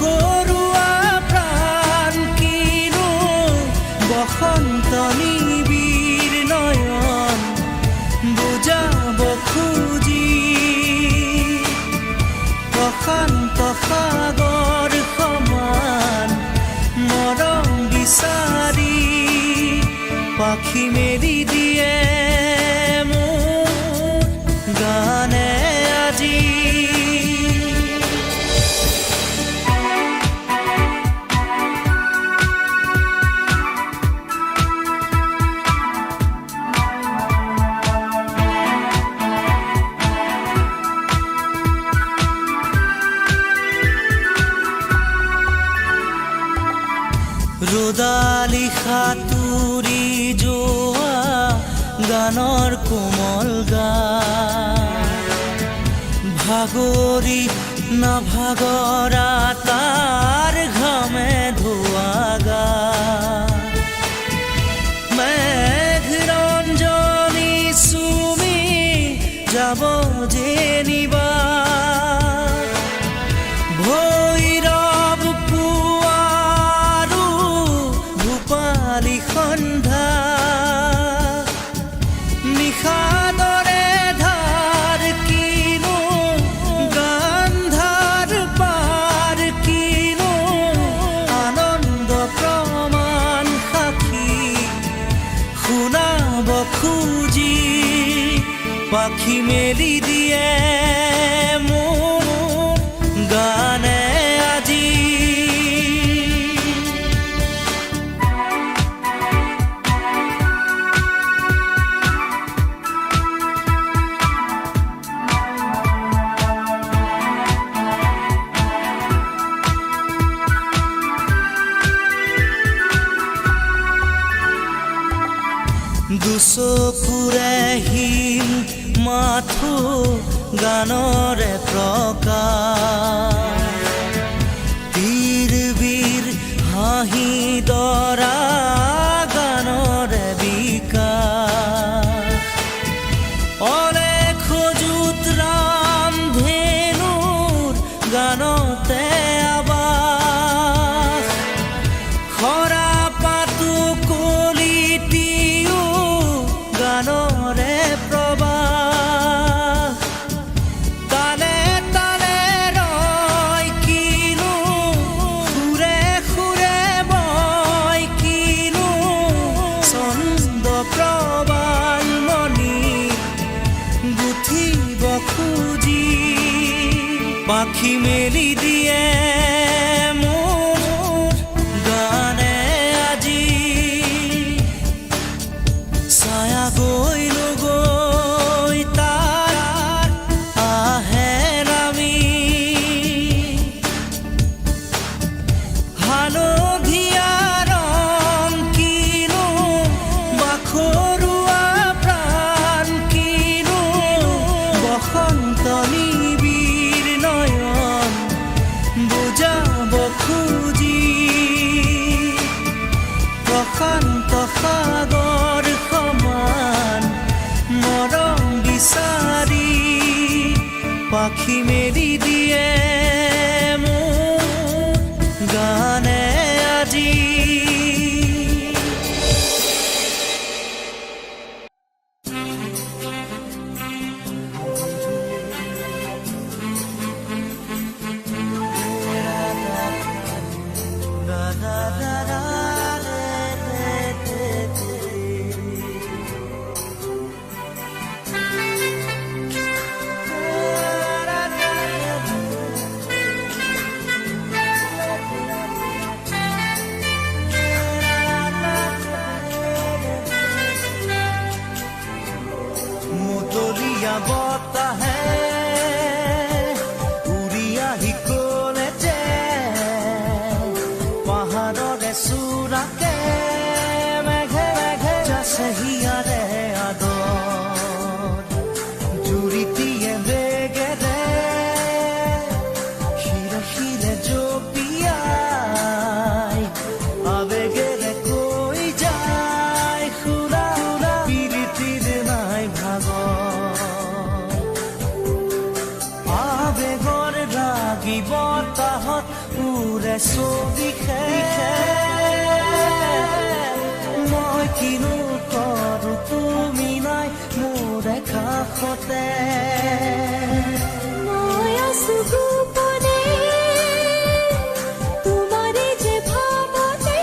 বাখৰুৱা প্ৰাণ কিনো বসন্ত নিবিড় নয়ন বুজাব খুজি প্ৰশান্ত সাগৰ সমান মৰম বিচাৰি পাখি মেলি দিয়ে মোৰ গানে আজি। ৰ'দালি সাঁতুৰি যোৱা গানৰ কোমল গান ভাগৰি নাভাগৰা তাৰ ঘামে ধোৱা গান মেঘ ৰঞ্জনী চুমি যাব যেনিবা ভৈৰৱ পুৱাৰো ভূপালী সন্ধ্যা নিশাদৰে ধাৰ কিনো গান্ধাৰ পাৰ কিনো আনন্দ প্ৰমাণ সাক্ষী শুনাব খুজি পাখি মেলি দিয়ে মোৰ গানে আজি। দুচকুৰে হিম মাথো গানৰে প্ৰকাশ বীৰ বীৰ হাঁহি দৰা গানৰে বিকাশ অলেখ যুত ৰাম ধেনুৰ গানতে আবাস খৰা পাতো কলিটিও গানৰে প্ৰবাহ তালে তালে ৰয় কিনো সুৰে সুৰে বয় কিনো ছন্দ প্ৰবাল মণি গুঠিব খুজি পাখি মেলি দিয়ে মোৰ গানে আজি। ছায়া গৈ নগৈ তাৰ আহে নামি হালধীয়া ৰং কিনো বাখৰুৱা প্ৰাণ কিনো বসন্ত নিবিড় নয়ন বুজাব খুজি প্ৰশান্ত সাগৰ সমান মৰম বিচাৰি পাখি মেলি দিয়ে মোৰ গানে আজি। মুতলীয়া বতাহে উৰি আহি ক'লে যে পাহাৰৰে মোৰে ছবিখে মই কিনো কৰোঁ তুমি নাই মোৰে কাষতে মই আছো গোপনে তোমাৰে যে ভাৱতে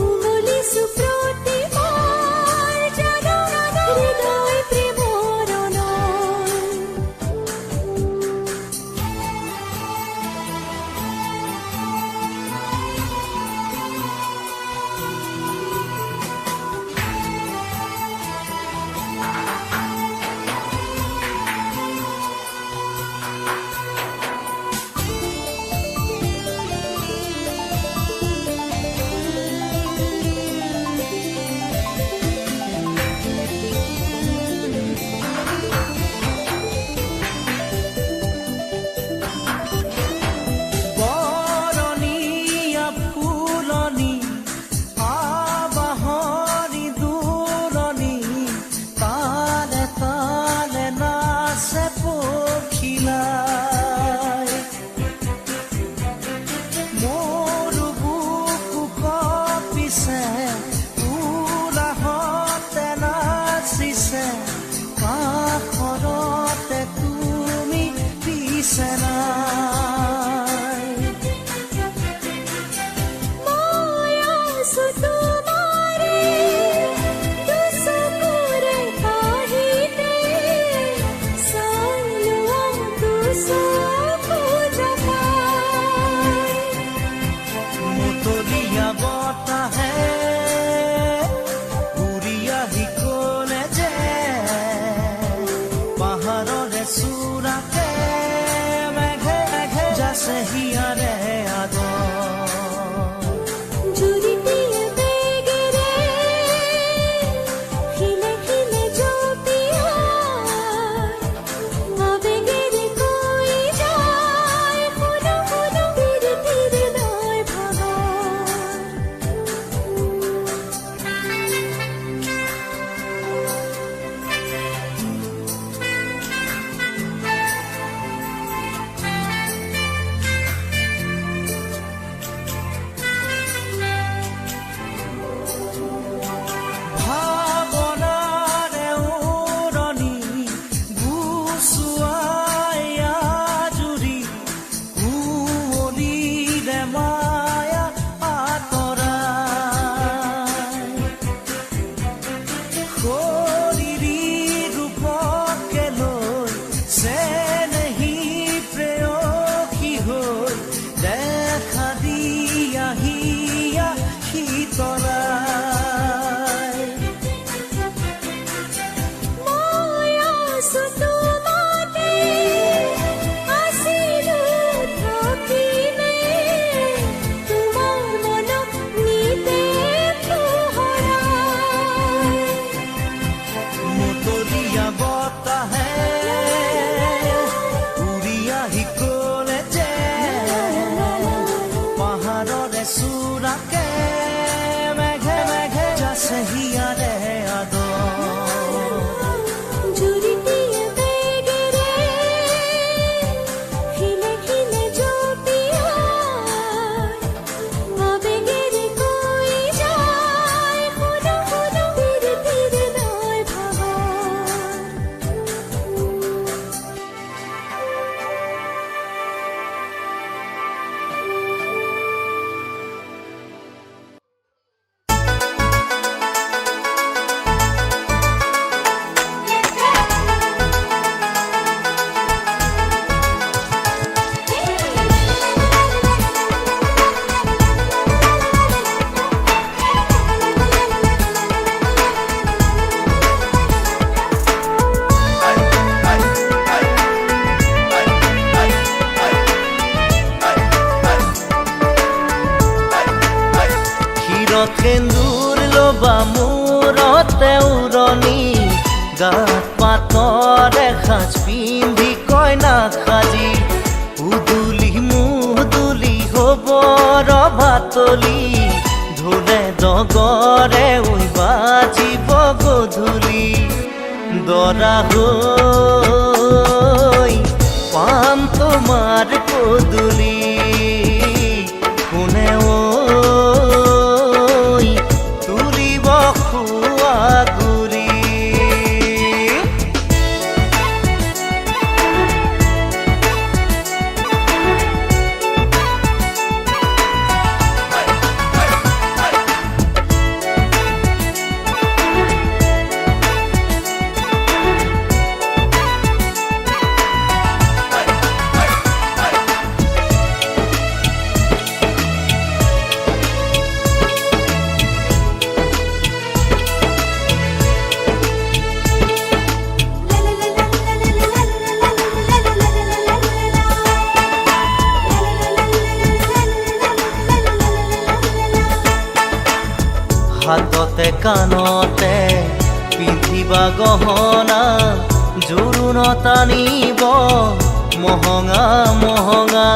উমলিছো প্ৰতিবাৰ জানো হৃদয় প্ৰেমৰ বৰণীয়া ফুলনি আবাহনী দূৰণি তালে তালে নাচে পখিলাই মোৰো বুকু কঁপিছে উলাহতে নাচিছে কাষৰতে তুমি পিছে নাই মই আছো তোমাৰে দুচকুৰে কাহিতে চালো দুচকু জপাই মুতলীয়া বতাহে উৰি আহি ক'লে যে পাহাৰৰে চূড়াতে মেঘে মেঘে যাছে হিয়াৰে আগত জুৰিটিয়ে বেগেৰে খিলে খিলে জপিয়াই আবেগেৰে কৈ যায় শুনো শুনো ধীৰে ধীৰে নয় ভাগাৰ ভাৱনাৰে উৰণি গুচুৱাই আজুৰি কুঁৱলীৰে মায়া আঁতৰাই শৰীৰী ৰূপকে লৈ চেনেহী প্ৰেয়সী হৈ দেখা দিয়া হিয়া শীতলাই মই আছো তোমাতে আছিলো থাকিমে তোমাৰ মনক নিতে পোহৰাই মুতলীয়া বতাহে উৰি আহি ক'লে যে পাহাৰৰে চূড়াকে মেঘে মেঘে যাছে হিয়াৰে আগত জুৰিটিয়ে বেগেৰে খিলে খিলে জপিয়াই আবেগেৰে কৈ যায় শুনো শুনো ধীৰে ধীৰে নয় ভাগাৰ সেন্দুৰ লবা মূৰতে উৰণি গাত পাতৰে সাজ পিন্ধি কইনা সাজি উদুলি মুদুলি হ'ব ৰভাতলি ঢোলে ডগৰে উই বাজিব গধূলি দৰা হৈ পাম তোমাৰ পদূলি নাকতে কাণতে পিন্ধিবা গহনা জোৰোণত আনিব মহঙা মহঙা